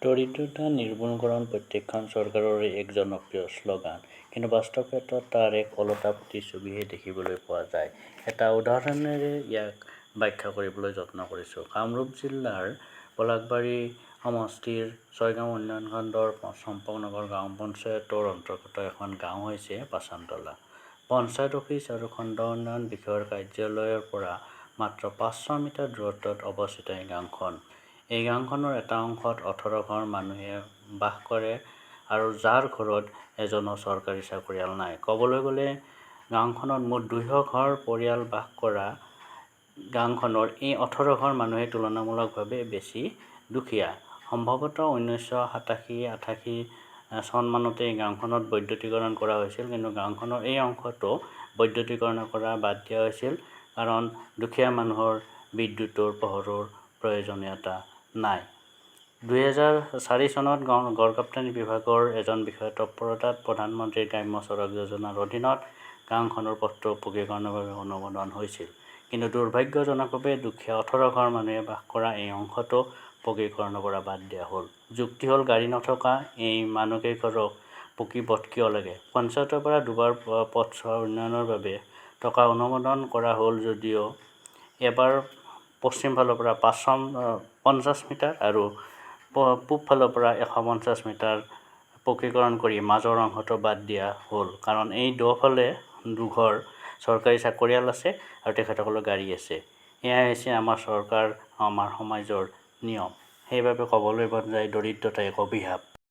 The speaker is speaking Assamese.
দৰিদ্ৰতা নিৰ্মূলকৰণ প্ৰত্যেকখন চৰকাৰৰে এক জনপ্ৰিয় শ্লোগান, কিন্তু বাস্তৱ ক্ষেত্ৰত তাৰ এক ওলোটা প্ৰতিচ্ছবিহে দেখিবলৈ পোৱা যায়। এটা উদাহৰণেৰে ইয়াক ব্যাখ্যা কৰিবলৈ যত্ন কৰিছোঁ। কামৰূপ জিলাৰ পলাশবাৰী সমষ্টিৰ ছয়গাঁও উন্নয়ন খণ্ডৰ চম্পকনগৰ গাঁও পঞ্চায়তৰ অন্তৰ্গত এখন গাঁও হৈছে পাচানতলা। পঞ্চায়ত অফিচ আৰু খণ্ড উন্নয়ন বিষয়াৰ কাৰ্যালয়ৰ পৰা মাত্ৰ ৫০০ মিটাৰ দূৰত্বত অৱস্থিত এই গাঁওখন। এই গাঁওখনৰ এটা অংশত ১৮ ঘৰ মানুহে বাস কৰে আৰু যাৰ ঘৰত এজনো চৰকাৰী চাকৰিয়াল নাই। ক'বলৈ গ'লে গাঁওখনত মুঠ ২০০ ঘৰ পৰিয়াল বাস কৰা গাঁওখনৰ এই ১৮ ঘৰ মানুহে তুলনামূলকভাৱে বেছি দুখীয়া। সম্ভৱতঃ ১৯৮৭-৮৮ চনমানতে এই গাঁওখনত বৈদ্যুতিকৰণ কৰা হৈছিল, কিন্তু গাঁওখনৰ এই অংশটো বৈদ্যুতিকৰণ কৰা বাদ দিয়া হৈছিল কাৰণ দুখীয়া মানুহৰ বিদ্যুতৰ পোহৰৰ প্ৰয়োজনীয়তা নাই। ২০০৪ চনত গড়কাপ্তানি বিভাগৰ এজন বিষয়াৰ তৎপৰতাত প্ৰধানমন্ত্ৰী গ্ৰাম্য সড়ক যোজনাৰ অধীনত গাঁওখনৰ পথটো পকীকৰণৰ বাবে অনুমোদন হৈছিল। কিন্তু দুৰ্ভাগ্যজনকভাৱে দুখীয়া ১৮ ঘৰ মানুহে বাস কৰা এই অংশটো পকীকৰণৰ পৰা বাদ দিয়া হ'ল। যুক্তি হ'ল, গাড়ী নথকা এই মানুহকেইঘৰক পকী পথ কিয় লাগে? পঞ্চায়তৰ পৰা দুবাৰ পথছোৱাৰ উন্নয়নৰ বাবে টকা অনুমোদন কৰা হ'ল যদিও এবাৰ পশ্চিম ফালৰ পৰা ৫০ মিটাৰ আৰু পূব ফালৰ পৰা ১৫০ মিটাৰ পকীকৰণ কৰি মাজৰ অংশটো বাদ দিয়া হ'ল কাৰণ এই দুয়োফালে দুঘৰ চৰকাৰী চাকৰিয়াল আছে আৰু তেখেতসকলৰ গাড়ী আছে। এয়াই হৈছে আমাৰ চৰকাৰ, আমাৰ সমাজৰ নিয়ম। সেইবাবে ক'বলৈ মন যায় দৰিদ্ৰতা এক অভিশাপ।